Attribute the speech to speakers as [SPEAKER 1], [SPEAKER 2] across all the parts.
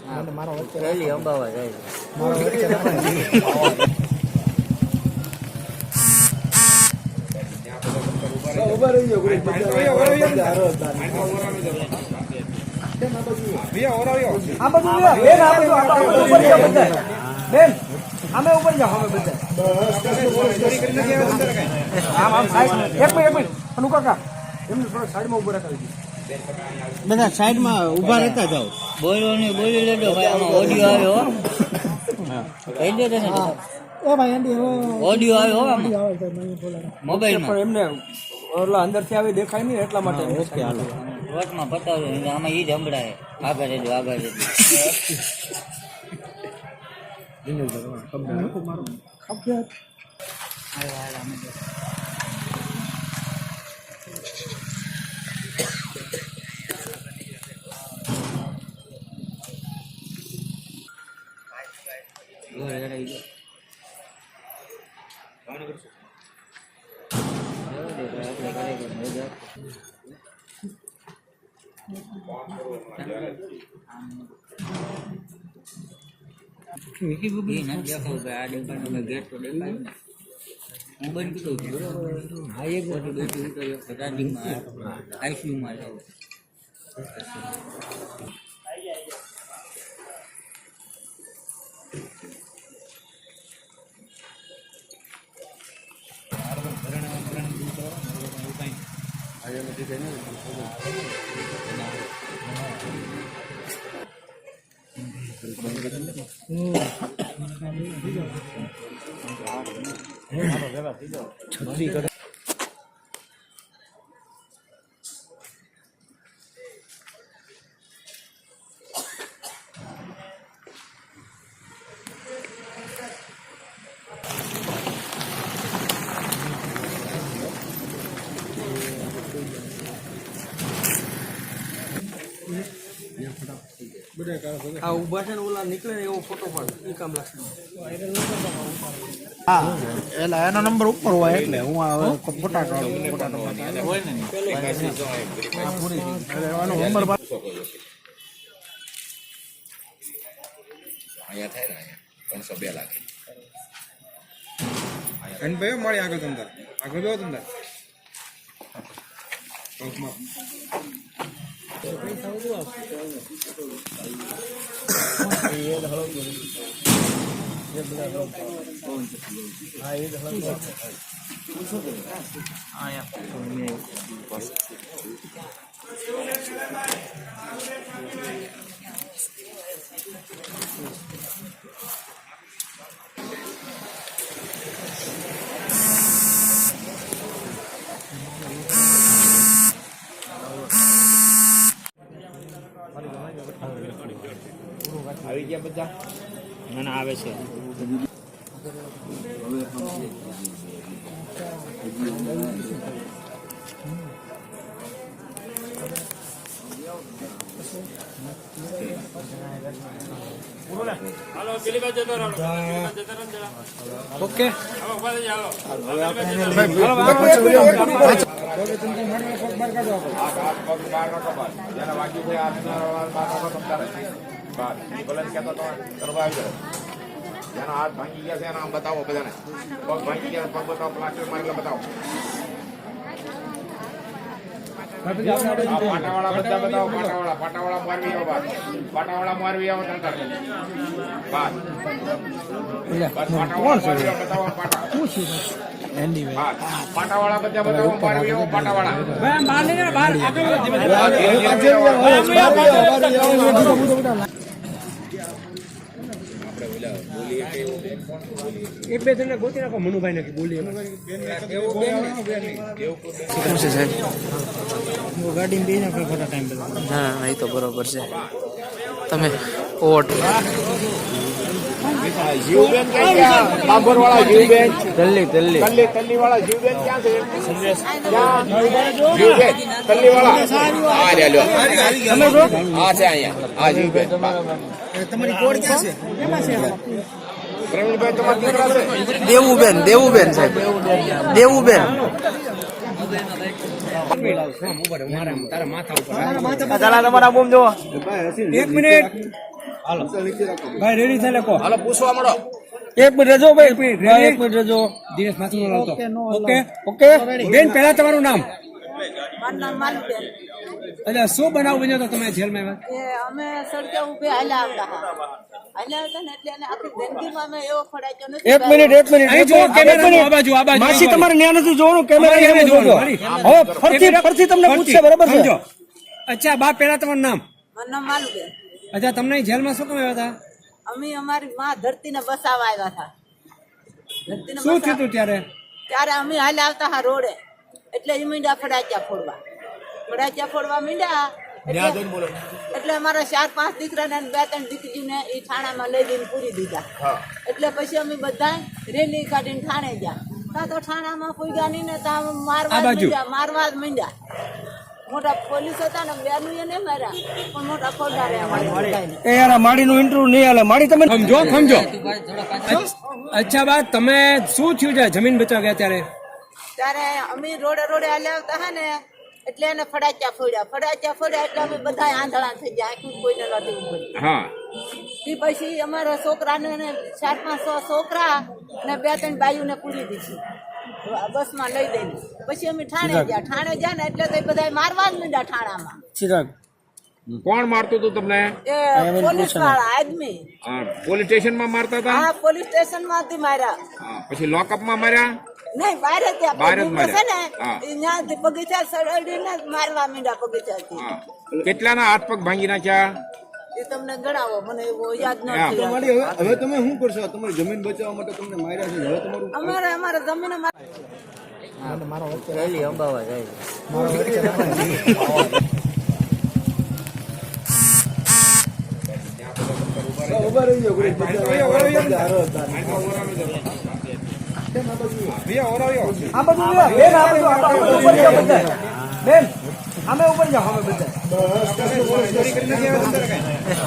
[SPEAKER 1] મારો વચ્ચે
[SPEAKER 2] થેલી અંબાવા જાય
[SPEAKER 1] મારો વચ્ચે ઉભા રહી જાઓ બેન અમે ઉપર જાઓ અમે બધા આમ આમ સાઈડ એક મિનિટ અનુ કાકા એમને થોડા સાઈડમાં ઉભા રાખી
[SPEAKER 3] બધા સાઈડમાં ઊભા રહેતા જાઓ.
[SPEAKER 2] બોલવાની બોલી લેજો ભાઈ આમાં ઓડિયો આવ્યો કહી દે તને
[SPEAKER 1] એ ભાઈ એન્ડી
[SPEAKER 2] ઓડિયો આવ્યો આમાં મોબાઈલમાં
[SPEAKER 1] પણ એમને ઓલા અંદરથી આવી દેખાય નહીં એટલા માટે
[SPEAKER 3] ઓકે હાલો.
[SPEAKER 2] વોટમાં પતાવ્યો આમાં ઈ જ હંભળાય આગળ રહેજો આગળ રહેજો વિકી બુબી ના દેખો કે આ દેખાય ગેટ તો દેખાય ને હું બંધ કીધું છું બરોબર હા એક વાર બેઠી તો એક રાજીમાં આઈસીયુમાં જાવ
[SPEAKER 1] છત્રી કરે આ ઉભા છે ને ઓલા નીકળે ને એવો ફોટો પાડ ઈ કામ લાગશે.
[SPEAKER 3] હા એટલે એનો નંબર ઉપર હોય એટલે હું ફોટા કાઢું ફોટા એનો નંબર
[SPEAKER 4] અહીંયા થાય ને 302 લાગે
[SPEAKER 5] અને ભાઈ મારી આગળ તંદર આગળ જો તંદર
[SPEAKER 4] આવી ગયા બધા
[SPEAKER 2] ના આવે છે
[SPEAKER 1] ઓકે
[SPEAKER 4] જેનો હાથ ભાંગી ગયા છે એના આમ બતાવો બધાને પગ ભાંગી ગયા પગ બતાવો પ્લાસ્ટર મારેલા બતાવો પાટાવાળા બધા બતાવો પાટાવાળા મારવી આવો બાદ પાટાવાળા મારવી આવો તંતર બાદ પાટાવાળા બતાવો પાટાવાળા બધા બતાવો મારવી આવો પાટાવાળા
[SPEAKER 1] એક બે જણને ગોતી નાખો મનુભાઈ ને બોલી ગાડી બે નાખો ખોટા ટાઈમ પર.
[SPEAKER 3] હા એ તો બરોબર છે. તમે ઓટ
[SPEAKER 4] જીવબેન કઈ ગયા બાબર વાળા જીવબેન
[SPEAKER 3] તલ્લી તલ્લી
[SPEAKER 4] તલ્લી વાળા જીવબેન ક્યાં છે જીવબેન તલ્લી વાળા આ રે લ્યો આ છે અહીંયા આ જીવબેન
[SPEAKER 1] તમારી કોડ ક્યાં છે એમાં છે
[SPEAKER 4] પ્રવીણભાઈ તમારા દીકરા છે
[SPEAKER 3] દેવુબેન સાહેબ દેવુબેન
[SPEAKER 1] તમારા બૂમ જો 1 મિનિટ ભાઈ રેડી થાય લખો
[SPEAKER 4] હાલો પૂછવા મળો.
[SPEAKER 1] એક મિનિટ રહેજો ભાઈ ભાઈ, એક મિનિટ રહેજો દિનેશ માથું ન લાવતો ઓકે ઓકે બેન પહેલા તમારું નામ
[SPEAKER 6] મારું નામ માલુબેન.
[SPEAKER 1] એટલે શું બનાવ બન્યો તો તમે જેલમાં આવ્યા?
[SPEAKER 6] એ અમે સડકે ઉભે હાલ્યા આવતા ને એટલે એને આખી જિંદગીમાં અમે એવો ખોડાક્યો નથી.
[SPEAKER 1] એક મિનિટ
[SPEAKER 3] અહીં જો કેમેરા આ બાજુ
[SPEAKER 1] માસી તમારે ન્યા નથી જોવાનું કેમેરા
[SPEAKER 3] અમારે
[SPEAKER 1] ન્યા
[SPEAKER 3] જોવાનું,
[SPEAKER 1] જોજો.
[SPEAKER 3] મારી.
[SPEAKER 1] હવે ફરતી તમને પૂછશે બરાબર છે
[SPEAKER 3] સમજો. અચ્છા બા પહેલા તમારું નામ?
[SPEAKER 6] મારું નામ માલુબેન.
[SPEAKER 3] અચ્છા તમને અહીં જેલમાં શું કામ આવ્યા હતા?
[SPEAKER 6] અમે અમારી માં ધરતીને બસાવવા આવ્યા હતા. ધરતીને
[SPEAKER 3] શું થયું
[SPEAKER 6] બસાવવા-
[SPEAKER 3] હતું ત્યારે?
[SPEAKER 6] ત્યારે અમે હાલ્યા આવતા હા રોડે એટલે એ મીંડા ફડાચ્યા ફોડવા મીંડા એટલે અમારા 4-5 દીકરાને અને 2-3 દીકરીને એ થાણામાં લઈ જઈને પૂરી દીધા. એટલે પછી અમે બધા રેલી કાઢીને થાણે ગયા. ત્યાં તો થાણામાં પૂગ્યા નહીં ને ત્યાં મારવા જ મીંડ્યા. મોટા પોલીસ હતા ને બેનું એને માર્યા પણ મોટા ફોડારે અમારે.
[SPEAKER 1] એ યાર આ માડીનું ઇન્ટરવ્યુ નહીં હાલે માડી તમે
[SPEAKER 3] સમજો અચ્છા બા તમે શું થયું છે જમીન બચાવ ગયા ત્યારે?
[SPEAKER 6] ત્યારે અમે રોડે હાલ્યા આવતા હા ને એટલે એને ફડાચ્યા ફોડ્યા એટલે અમે બધા આંધળા થઈ ગયા. આખું કોઈને નથી ઉભરી.
[SPEAKER 4] હા
[SPEAKER 6] તે પછી અમારા છોકરાને 4-5 છોકરા ને 2-3 બાઈઓને પૂરી દીધી બસમાં લઈ દઈને. પછી અમે ઠાણે ગયા ને એટલે તો બધા મારવા જ માંડ્યા ઠાણામાં.
[SPEAKER 1] ચિરાગ
[SPEAKER 4] કોણ મારતું હતું તમને?
[SPEAKER 6] એ પોલીસ વાળા આદમી.
[SPEAKER 4] પોલીસ સ્ટેશનમાં મારતા હતા?
[SPEAKER 6] હા પોલીસ સ્ટેશન માંથી માર્યા.
[SPEAKER 4] હા, પછી લોકઅપમાં માર્યા?
[SPEAKER 6] નહીં બહાર જ ત્યાં
[SPEAKER 4] બહાર જ
[SPEAKER 6] પગું
[SPEAKER 4] માર્યા.
[SPEAKER 6] છે ને
[SPEAKER 4] હા.
[SPEAKER 6] એ ત્યાંથી બગીચા સળડીને જ મારવા માંડ્યા બગીચાથી.
[SPEAKER 4] હા. કેટલાના હાથ પગ ભાંગી નાખ્યા?
[SPEAKER 6] એ તમને ગણાવો મને એવો યાદ
[SPEAKER 4] હા.
[SPEAKER 6] નથી.
[SPEAKER 5] હવે તમે શું કરશો? તમારી જમીન બચાવવા માટે તમને માર્યા છે. હવે તમારું
[SPEAKER 6] અમારે જમીન
[SPEAKER 2] રેલી અંબાવા જાય.
[SPEAKER 5] ઉભા રહી જાઓ.
[SPEAKER 1] આ બધું લે. બેન આ બધું આપણે ઉપર જાઓ બધા. બેન અમે ઉપર જાઓ અમે બધા.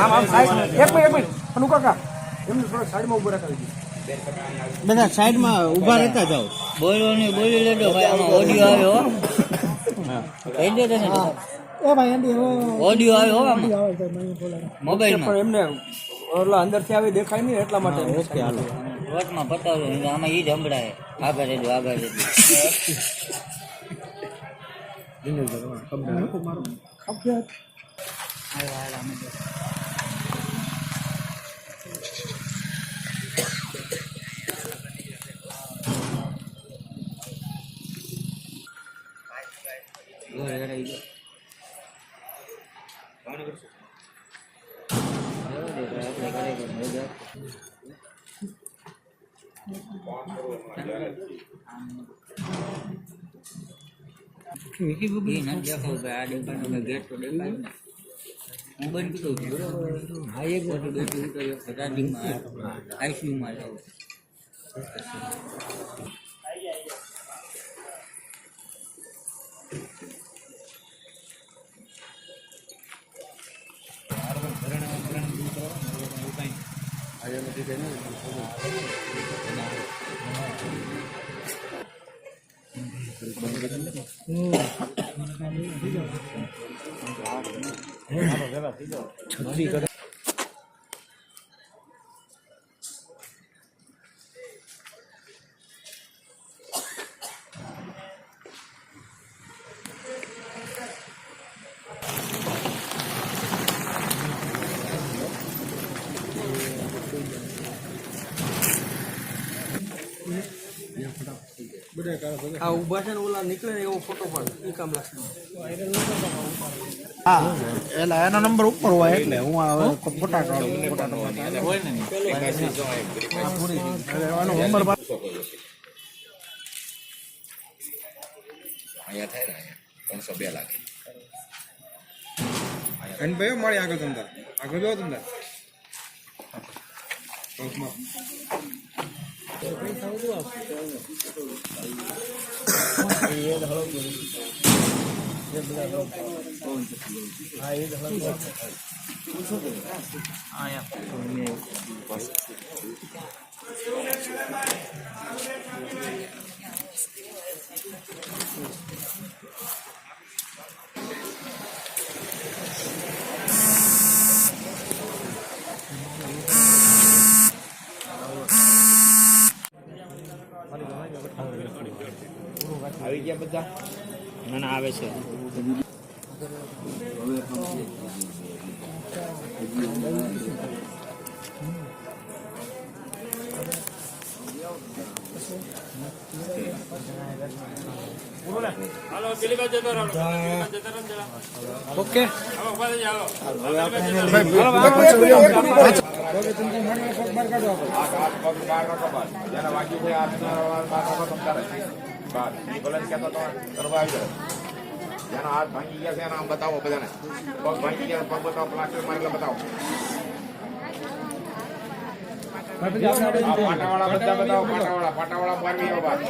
[SPEAKER 1] આમ સાઈડ એક મિનિટ અનુ કાકા એમને થોડા સાઈડમાં ઉભા રાખી
[SPEAKER 3] બધા સાઈડમાં ઊભા રહેતા જાઓ.
[SPEAKER 2] બોલવાની બોલી લેજો ભાઈ, આમાં ઓડિયો આવ્યો હો. કહી દે તને ઓડિયો આવ્યો હો આમાં મોબાઈલમાં.
[SPEAKER 1] પણ એમને ઓલા અંદરથી આવી દેખાય નહીં એટલા માટે
[SPEAKER 2] વટમાં પતાવજો નહીં તો આમાં ઈ જ સંભળાય. આગળ રહેજો. ઈ નથી દેખાવ કે આ દેખાડનો ગેટ તો દેખાય ને. હું બંધ કીધું છું બરોબર. હા એક વાર બેઠું ઉતર્યો ચાર્જિંગમાં આઈસીયુમાં જાવ.
[SPEAKER 1] આ ઉભા છે ને ઓલા નીકળે ને એવો ફોટો પાડ ઈ કામ લાગશે.
[SPEAKER 3] હા એટલે એનો નંબર ઉપર હોય એટલે હું આ ફોટા કાઢું. એનો નંબર
[SPEAKER 5] અને ભાઈ મારી આગળ તમતાર આગળ બેહો તમતાર.
[SPEAKER 4] આવી ગયા બધા
[SPEAKER 3] ના ના આવે છે
[SPEAKER 1] ઓકે
[SPEAKER 4] હાથ પગ બહાર રાખો બસ જેને વાગ્યું છે હાથના બહાર રાખો તમ તારે બસ એ ભલે કહેતો તો કરવા આવી જાઓ જેના હાથ ભાંગી ગયા છે એના આમ બતાવો બધાને પગ ભાંગી ગયા પગ બતાવો પ્લાસ્ટર મારેલા બતાવો પાટાવાળા બધા બતાવો પાટાવાળા મારવી આવો બસ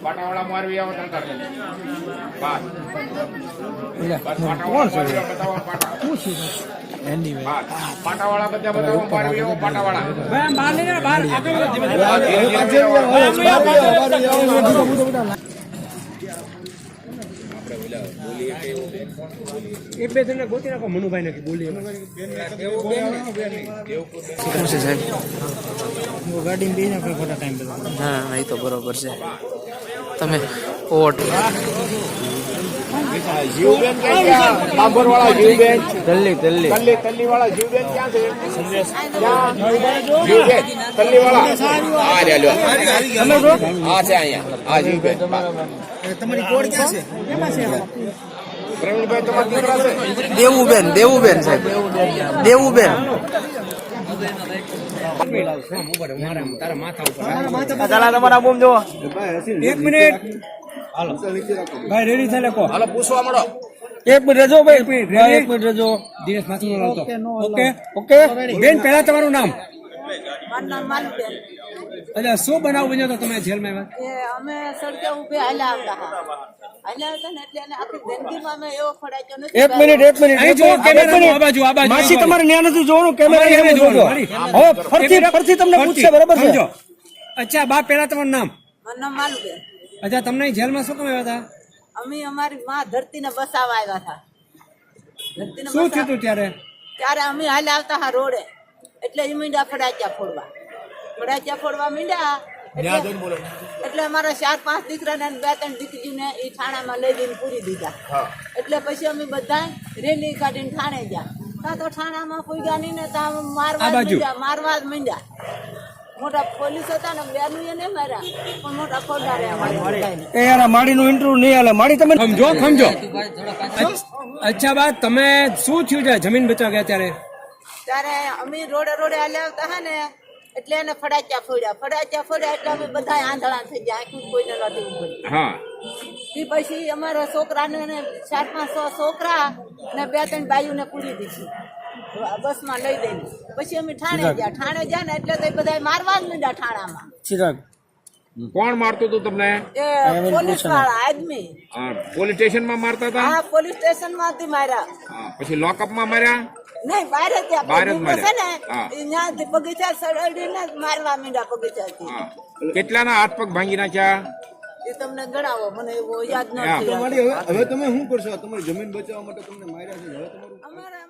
[SPEAKER 4] પાટાવાળા મારવી આવો તમ તારે બસ પાટાવાળા મારવી આવો બતાવો પાટા પાટાવાળા બધા બતાવો મારવી આવો પાટાવાળા
[SPEAKER 1] એક બે જણને ગોતી નાખો મનુભાઈ ને બોલી
[SPEAKER 3] ગાડી બેને કોઈ ખોટા ટાઈમ બધા
[SPEAKER 7] હા એ તો બરોબર છે તમે ઓટ
[SPEAKER 4] જીવબેન બાંભરવાળા જીવબેન
[SPEAKER 7] જલ્દી જલ્દી
[SPEAKER 4] તલ્લી વાળા જીવબેન ક્યાં છે જીવબેન તલ્લી વાળા આ રે લ્યો આ છે અહીંયા આ જીવબેન
[SPEAKER 3] તમારી કોડ ક્યાં છે કેમાં છે
[SPEAKER 4] પ્રવીણભાઈ તમારા દીકરા છે
[SPEAKER 7] દેવુબેન સાહેબ દેવુબેન
[SPEAKER 1] તારા માથા ઉપર
[SPEAKER 3] ચાલા તમારા બૂમ જો
[SPEAKER 1] એક મિનિટ ભાઈ રેડી થાય લખો
[SPEAKER 4] હાલો પૂછવા મળો
[SPEAKER 1] એક મિનિટ રજો ભાઈ એક મિનિટ રજો દિનેશ માથું ન લાવતો ઓકે ઓકે બેન પહેલા તમારું નામ
[SPEAKER 6] મારું નામ માલુબેન.
[SPEAKER 1] એટલે શું બનાવ બન્યો તો તમે જેલમાં આવ્યા
[SPEAKER 6] એ અમે સડકે ઉભે હાલ્યા આવતા હતા ને એટલે એને આખી જિંદગીમાં અમે એવો ફડાક્યો નથી.
[SPEAKER 1] એક મિનિટ અહીં જો કેમેરા આ બાજુ માસી તમારે ન્યા નથી જોવાનું કેમેરા ન્યા જોજો હવે ફરતી તમને પૂછશે બરાબર છે અચ્છા બા પહેલા તમારું નામ
[SPEAKER 6] મારું નામ માલુબેન.
[SPEAKER 1] અચ્છા તમને અહીં જેલમાં શું કામ આવ્યા હતા
[SPEAKER 6] અમે અમારી માં ધરતીને બસાવવા આવ્યા હતા. ધરતીને
[SPEAKER 1] શું થયું
[SPEAKER 6] બસાવવા
[SPEAKER 1] હતું ત્યારે
[SPEAKER 6] ત્યારે અમે હાલ્યા આવતા હા રોડે એટલે એ મીંડા ફડાચ્યા ફોડવા મીંડા એટલે અમારા 4-5 દીકરાને 2-3 દીકરીને એ થાણામાં લઈ જઈને પૂરી દીધા. એટલે પછી અમે બધા રેલી કાઢીને થાણે ગયા. ત્યાં તો થાણામાં પૂગ્યા નહીં ને ત્યાં મારવા જ મીંડા. મોટા પોલીસ હતા ને બેનું એને માર્યા પણ મોટા ફોડારે
[SPEAKER 1] એ યાર માડીનું ઇન્ટરવ્યુ નહીં હાલે માડી તમે સમજો અચ્છા બા તમે શું થયું છે જમીન બચવા ગયા
[SPEAKER 6] ત્યારે અમે રોડે હાલ્યા આવતા હા ને એટલે એને ફડાચ્યા ફોડ્યા એટલે અમે બધા આંધળા થઈ ગયા આખું કોઈને નથી ઉભરી. એ પછી અમારા છોકરાને 4-5 છોકરા ને 2-3 બાઈઓને પૂરી દીધી બસમાં લઈ દઈને. પછી અમે ઠાણે ગયા ને એટલે તો બધા મારવા જ માંડ્યા ઠાણામાં.
[SPEAKER 4] કોણ મારતું હતું તમને
[SPEAKER 6] એ પોલીસ વાળા આદમી
[SPEAKER 4] પોલીસ સ્ટેશન માં મારતા હતા
[SPEAKER 6] હા પોલીસ સ્ટેશન માંથી માર્યા.
[SPEAKER 4] પછી લોકઅપ માં માર્યા
[SPEAKER 6] નહીં બહાર જ
[SPEAKER 4] બહાર જ
[SPEAKER 6] ત્યાં
[SPEAKER 4] માર્યા.
[SPEAKER 6] છે ને ત્યાંથી બગીચા સળડીને મારવા માંડ્યા બગીચાથી.
[SPEAKER 4] કેટલાના હાથ પગ ભાંગી નાખ્યા
[SPEAKER 6] એ તમને ગણાવો મને એવો યાદ
[SPEAKER 4] હા.
[SPEAKER 6] નથી.
[SPEAKER 5] હવે તમે શું કરશો તમારી જમીન બચાવવા માટે તમને માર્યા છે હવે તમારું
[SPEAKER 6] અમારા